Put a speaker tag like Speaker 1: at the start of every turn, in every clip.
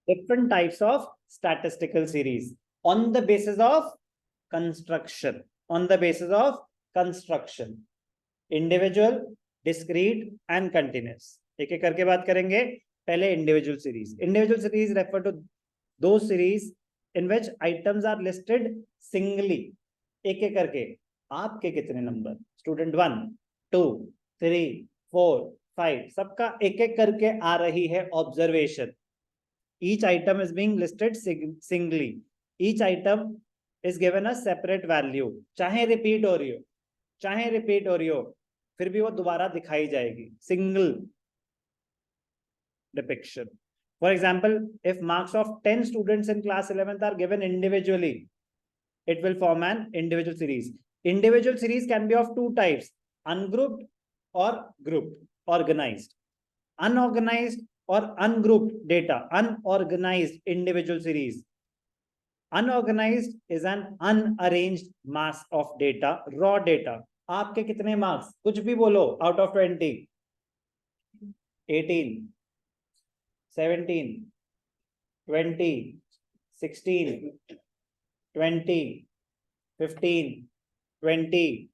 Speaker 1: different types of statistical series on the basis of construction. On the basis of construction, individual, discrete and continuous. एक एक करके बात करेंगे. पहले individual series. Individual series refer to those series in which items are listed singly. एक एक करके. आपके कितने नंबर? स्टूडेंट 1, 2, 3, 4, 5 सबका एक एक करके आ रही है observation. Each item is being listed singly. Each item is given a separate value. चाहे रिपीट हो रही हो, चाहे रिपीट हो रही हो, फिर भी वो दोबारा दिखाई जाएगी. Single depiction. For example, if marks of 10 students in class 11th are given individually, it will form an individual series. Individual series can be of two types: ungrouped or grouped, organized. Unorganized or ungrouped data, unorganized individual series. Unorganized is an unarranged mass of data, raw data. आपके कितने marks? कुछ भी बोलो. Out of 20, 18, 17, 20, 16, 20, 15, 20,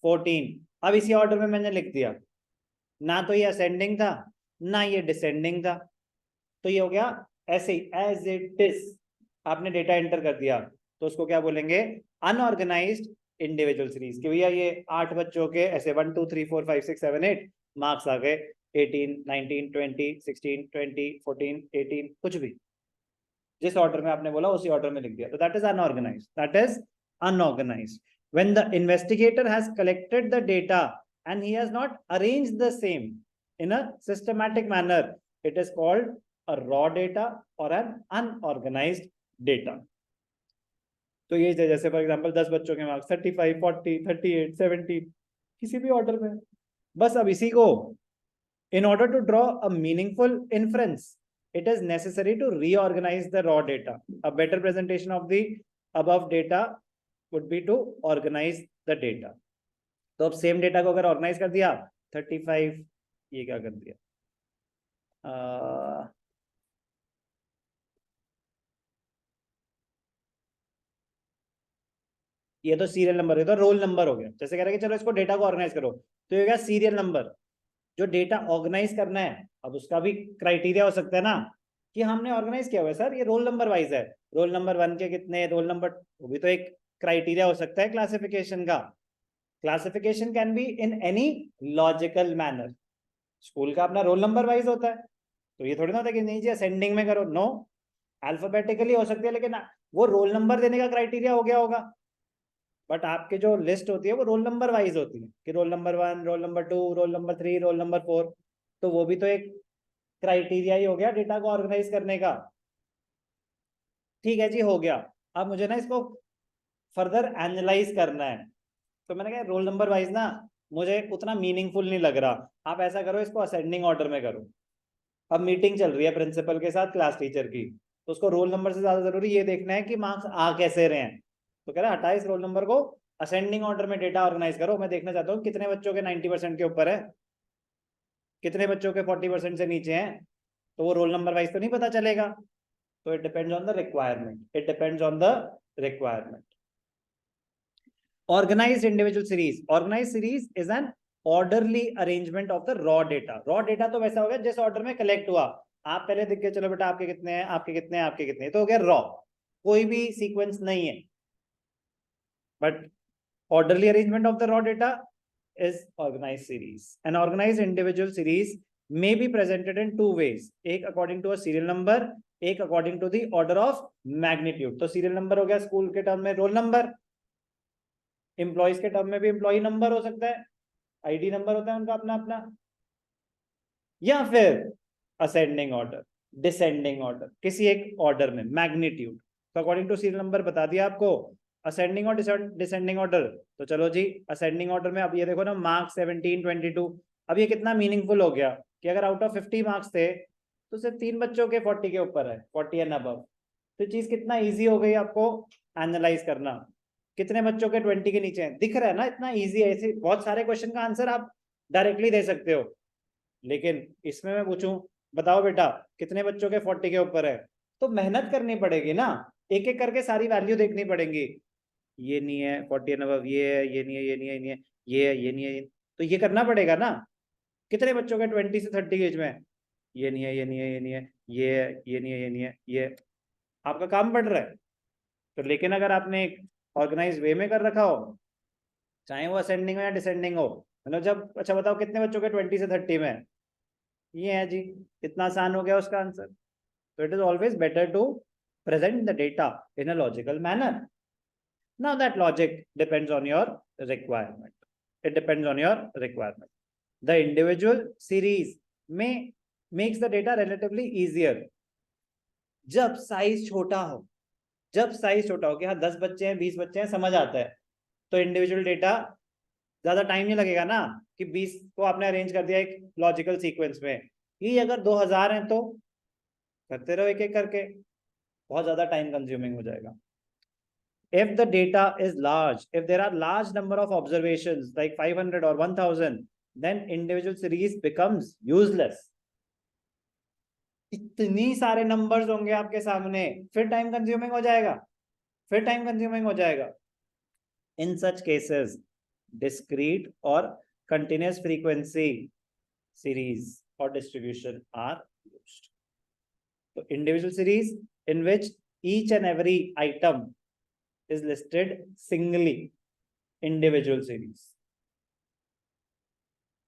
Speaker 1: 14. अब इसी order में मैंने लिख दिया. ना तो ये असेंडिंग था, ना ये डिसेंडिंग था, तो ये हो गया ऐसे ही एज इट इज. आपने डेटा एंटर कर दिया तो उसको क्या बोलेंगे? Unorganised individual series. कि भैया ये 8 बच्चों के ऐसे 1 2 3 4 5 6 7 8 मार्क्स आ गए. 18, 19, 20, 16, 20, 14, 18 कुछ भी जिस ऑर्डर में आपने बोला उसी ऑर्डर में लिख दिया. तो that is unorganised. That is unorganised. When the investigator has collected the data and he has not arranged the same in a systematic manner, it is called a raw data or an unorganized data. तो ये जैसे for example 10 बच्चों के marks 35, 40, 38, 70 किसी भी order में. बस अब इसी को in order to draw a meaningful inference, it is necessary to reorganize the raw data. A better presentation of the above data would be to organize the data. तो अब सेम डेटा को अगर organise कर दिया 35, ये क्या कर दिया? ये तो सीरियल नंबर, ये तो रोल नंबर हो गया. जैसे कह रहे हैं कि चलो इसको डेटा को ऑर्गेनाइज करो, तो ये हो गया सीरियल नंबर. जो डेटा ऑर्गेनाइज करना है, अब उसका भी क्राइटेरिया हो सकता है ना कि हमने ऑर्गेनाइज किया हुआ है सर, ये रोल नंबर वाइज है. रोल नंबर 1 के कितने, रोल नंबर, वो भी तो एक क्राइटेरिया हो सकता है क्लासिफिकेशन का. Classification can be in any logical manner. School का अपना रोल नंबर वाइज होता है, तो ये थोड़ी ना होता है कि नहीं जी असेंडिंग में करो. नो, अल्फाबेटिकली हो सकती है, लेकिन वो रोल नंबर देने का क्राइटेरिया हो गया होगा. बट आपके जो लिस्ट होती है वो रोल नंबर वाइज होती है कि roll number 1, roll number 2, roll number 3, roll number 4. तो वो भी तो एक क्राइटेरिया ही हो गया डेटा को ऑर्गेनाइज करने का. ठीक है जी, हो गया. अब मुझे ना इसको फर्दर एनालाइज करना है. तो मैंने कहा रोल नंबर वाइज ना मुझे उतना मीनिंगफुल नहीं लग रहा. आप ऐसा करो, इसको असेंडिंग ऑर्डर में करो. अब मीटिंग चल रही है प्रिंसिपल के साथ क्लास टीचर की, तो उसको रोल नंबर से ज्यादा जरूरी ये देखना है कि मार्क्स आ कैसे रहे हैं. तो कह रहा है हटा इस रोल नंबर को, असेंडिंग ऑर्डर में डेटा ऑर्गेनाइज करो. मैं देखना चाहता हूँ कितने बच्चों के 90% के ऊपर है, कितने बच्चों के 40% से नीचे हैं. तो वो रोल नंबर वाइज तो नहीं पता चलेगा. तो it depends on the requirement. It depends on the requirement. Organized individual series. Organized series is an orderly arrangement of the raw data. Raw data तो वैसा होगा जिस ऑर्डर में कलेक्ट हुआ. आप पहले दिख के चलो बेटा आपके कितने हैं, आपके कितने हैं, आपके कितने हैं, तो हो गया रॉ. कोई भी सीक्वेंस नहीं है. But orderly arrangement of the raw data is organized series. An organized individual series may be presented in two ways. एक according to a serial number, एक according to the order of magnitude. तो serial number हो गया school के term में roll number, employees के term में भी एम्प्लॉय नंबर हो सकता है, आईडी नंबर होता है उनका अपना अपना. या फिर असेंडिंग ऑर्डर, डिसेंडिंग ऑर्डर, किसी एक ऑर्डर में मैग्नीट्यूड. तो अकॉर्डिंग टू सीरियल नंबर बता दिया आपको असेंडिंग और डिसेंडिंग ऑर्डर. तो चलो जी असेंडिंग ऑर्डर में अब ये देखो ना मार्क्स 17, 22. अब ये कितना मीनिंगफुल हो गया कि अगर आउट ऑफ 50 मार्क्स थे तो सिर्फ 3 बच्चों के 40 के ऊपर है, 40 एंड अबव. तो चीज कितना ईजी हो गई आपको एनालाइज करना. कितने बच्चों के 20 के नीचे हैं, दिख रहा है ना, इतना इजी है. ऐसे बहुत सारे क्वेश्चन का आंसर आप डायरेक्टली दे सकते हो. लेकिन इसमें मैं पूछूं बताओ बेटा कितने बच्चों के 40 के ऊपर है, तो मेहनत करनी पड़ेगी ना, एक एक करके सारी वैल्यू देखनी पड़ेगी। ये नहीं है 40 एंड अबव, ये है, ये नहीं है, ये नहीं है, ये नहीं है, ये है, ये नहीं है, तो ये करना पड़ेगा ना। कितने बच्चों के 20 से 30 एज में ये नहीं है, ये नहीं है, ये नहीं है, ये है, ये नहीं है, ये नहीं है, ये आपका काम बढ़ रहा है। तो लेकिन अगर आपने एक ऑर्गेनाइज वे में कर रखा हो, चाहे वो असेंडिंग हो या डिसेंडिंग हो, मतलब जब, अच्छा बताओ कितने बच्चों के 20 से 30 में, ये है जी, इतना आसान हो गया उसका आंसर। तो it is always better to present the data in a logical manner. Now that logic depends on your requirement. It depends on your requirement. The individual series may makes the data relatively easier. जब size छोटा हो, जब size छोटा हो कि हाँ 10 बच्चे हैं 20 बच्चे हैं समझ आता है, तो इंडिविजुअल डेटा ज्यादा टाइम नहीं लगेगा ना, कि 20 को आपने अरेंज कर दिया एक लॉजिकल सीक्वेंस में। ये अगर 2000 हैं तो करते रहो एक एक करके, बहुत ज्यादा टाइम कंज्यूमिंग हो जाएगा। If the data is large, if there are large number of observations like 500 or 1000, then individual series becomes useless. इतनी सारे नंबर्स होंगे आपके सामने, फिर टाइम कंज्यूमिंग हो जाएगा, फिर टाइम कंज्यूमिंग हो जाएगा। In such cases, discrete or continuous frequency series or distribution are used. So individual series in which each and every item is listed singly, individual series.